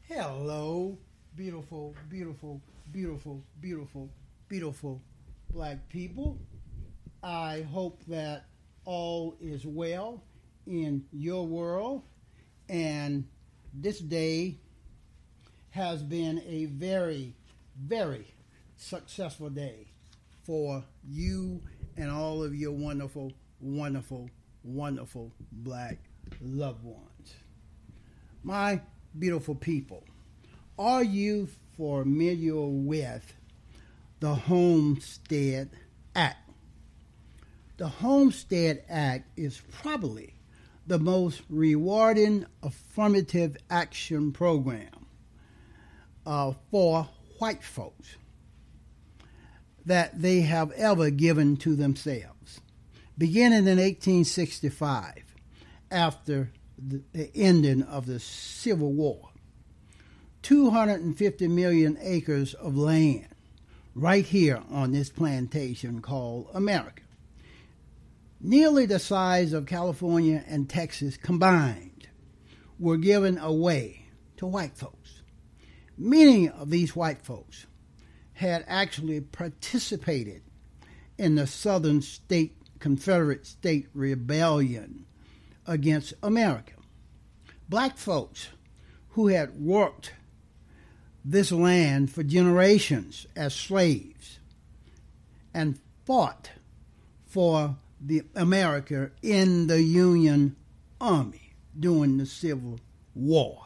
Hello, beautiful, beautiful, beautiful, beautiful, beautiful black people. I hope that all is well in your world. And this day has been a very, very successful day for you and all of your wonderful, wonderful, wonderful black loved ones. My beautiful people, are you familiar with the Homestead Act? The Homestead Act is probably the most rewarding affirmative action program for white folks that they have ever given to themselves. Beginning in 1865, after the ending of the Civil War, 250 million acres of land right here on this plantation called America, nearly the size of California and Texas combined, were given away to white folks. Many of these white folks had actually participated in the Southern State Confederate State Rebellion against America. Black folks who had worked this land for generations as slaves and fought for the America in the Union Army during the Civil War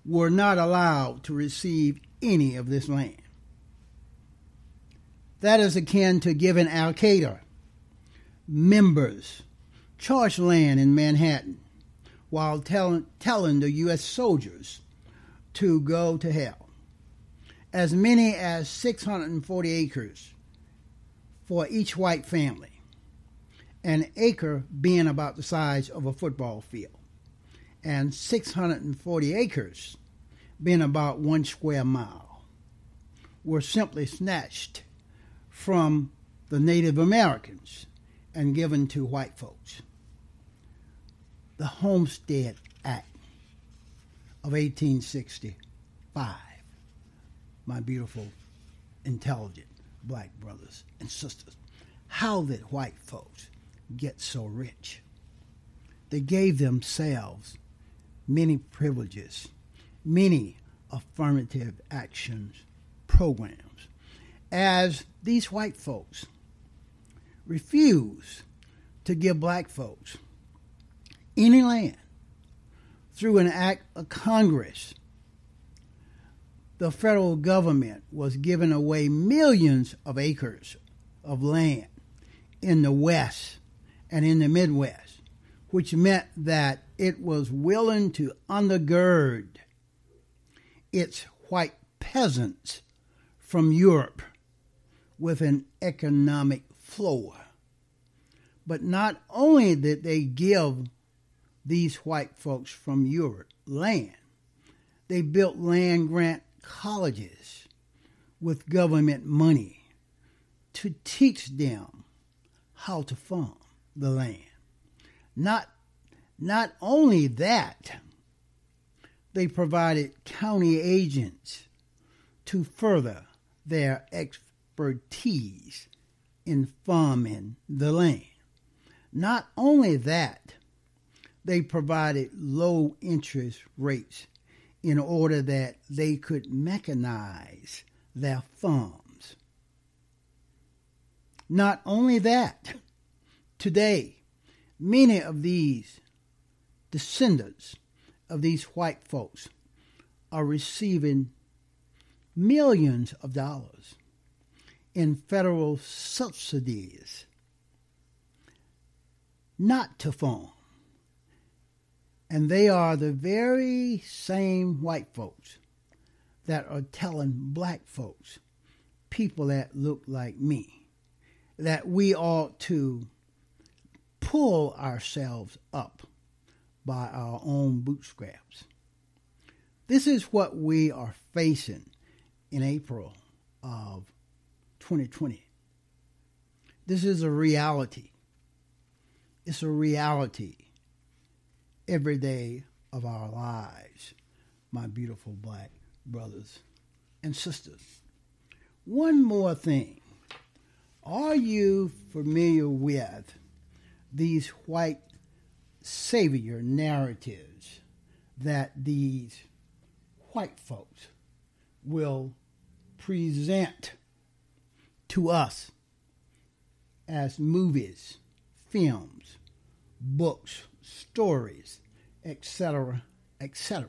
were not allowed to receive any of this land. That is akin to giving Al Qaeda members charged land in Manhattan while telling the U.S. soldiers to go to hell. As many as 640 acres for each white family, an acre being about the size of a football field, and 640 acres being about 1 square mile, were simply snatched from the Native Americans and given to white folks. The Homestead Act of 1865, my beautiful, intelligent black brothers and sisters. How did white folks get so rich? They gave themselves many privileges, many affirmative actions programs, as these white folks refused to give black folks any land. Through an act of Congress, the federal government was giving away millions of acres of land in the West and in the Midwest, which meant that it was willing to undergird its white peasants from Europe with an economic floor. But not only did they give these white folks from Europe land, they built land-grant colleges with government money to teach them how to farm the land. Not only that, they provided county agents to further their expertise in farming the land. Not only that, they provided low interest rates in order that they could mechanize their farms. Not only that, today, many of these descendants of these white folks are receiving millions of dollars in federal subsidies not to farm. And they are the very same white folks that are telling black folks, people that look like me, that we ought to pull ourselves up by our own bootstraps. This is what we are facing in April of 2020. This is a reality. It's a reality every day of our lives. my beautiful black brothers and sisters. One more thing. Are you familiar with these white savior narratives that these white folks will present to us as movies, films, books, stories, etc., etc.?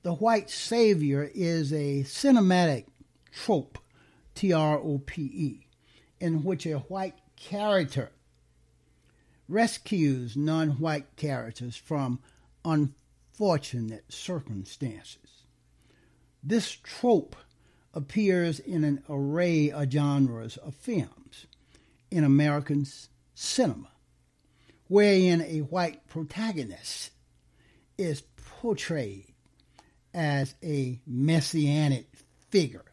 The white savior is a cinematic trope, T-R-O-P-E, in which a white character rescues non-white characters from unfortunate circumstances. This trope appears in an array of genres of films in American cinema, wherein a white protagonist is portrayed as a messianic figure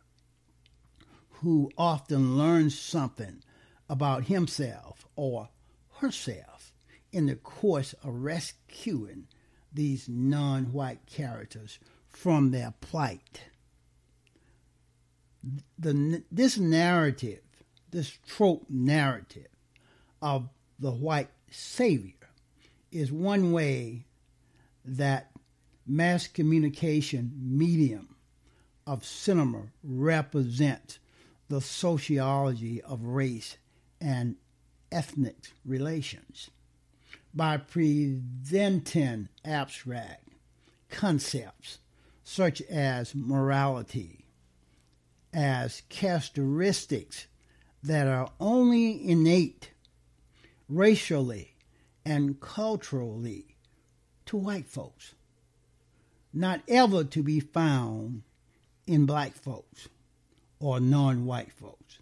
who often learns something about himself or herself in the course of rescuing these non-white characters from their plight. This narrative, this trope narrative of the white savior is one way that mass communication medium of cinema represents the sociology of race and ethnic relations by presenting abstract concepts such as morality as characteristics that are only innate racially and culturally to white folks, not ever to be found in black folks or non-white folks.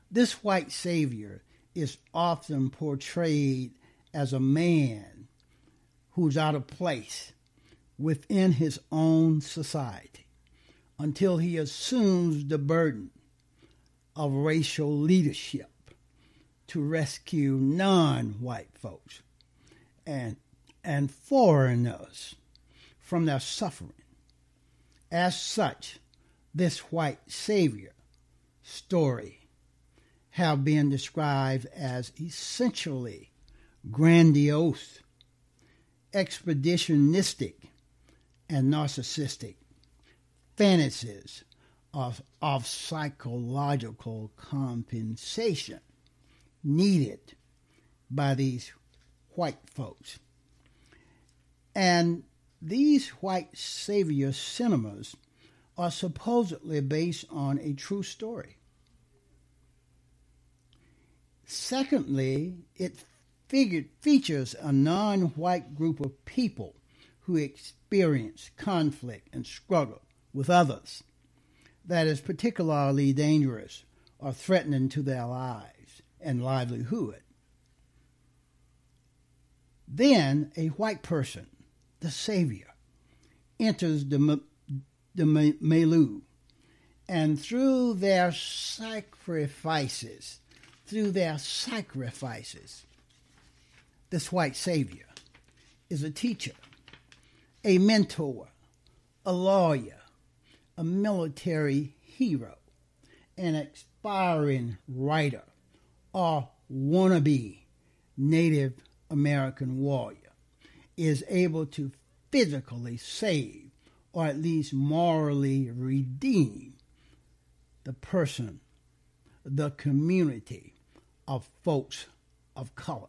This white savior is often portrayed as a man who's out of place within his own society until he assumes the burden of racial leadership to rescue non-white folks and foreigners from their suffering. As such, this white savior story have been described as essentially grandiose, expeditionistic, and narcissistic fantasies of psychological compensation needed by these white folks. And these white savior cinemas are supposedly based on a true story. Secondly, it features a non-white group of people who experience conflict and struggle with others that is particularly dangerous or threatening to their lives and livelihood. Then a white person, the savior, enters the milieu, and through their sacrifices, this white savior is a teacher, a mentor, a lawyer, a military hero, an aspiring writer, or wannabe Native American warrior, is able to physically save or at least morally redeem the person, the community of folks of color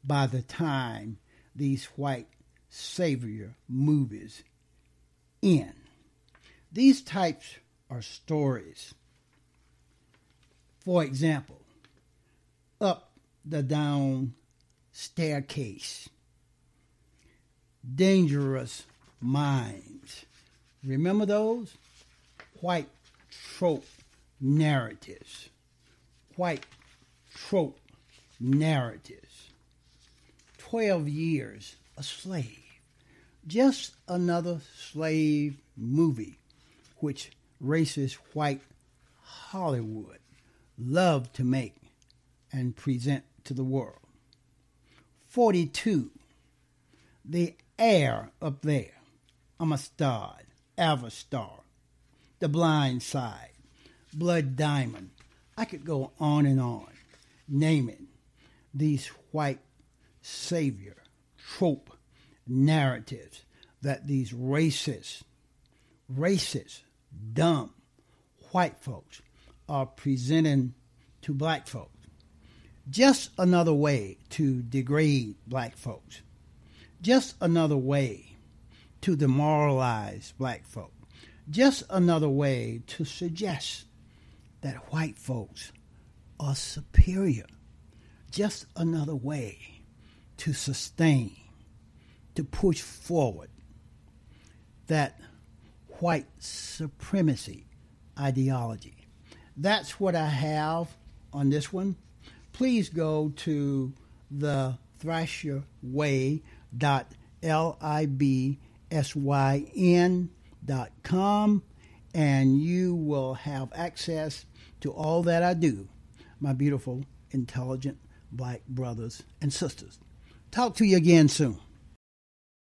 by the time these white savior movies end. These types are stories. For example, Up the Down Staircase, Dangerous Minds. Remember those? White trope narratives. White trope narratives. 12 Years a Slave. Just another slave movie which racist white Hollywood loved to make and present to the world. 42. The Air Up There. Amistad, Avastar, The Blind Side, Blood Diamond. I could go on and on, naming these white savior trope narratives that these racist, dumb white folks are presenting to black folks. Just another way to degrade black folks. Just another way to demoralize black folk. Just another way to suggest that white folks are superior. Just another way to sustain, to push forward that white supremacy ideology. That's what I have on this one. Please go to the thrasherway.libsyn.com and you will have access to all that I do, my beautiful, intelligent black brothers and sisters. Talk to you again soon.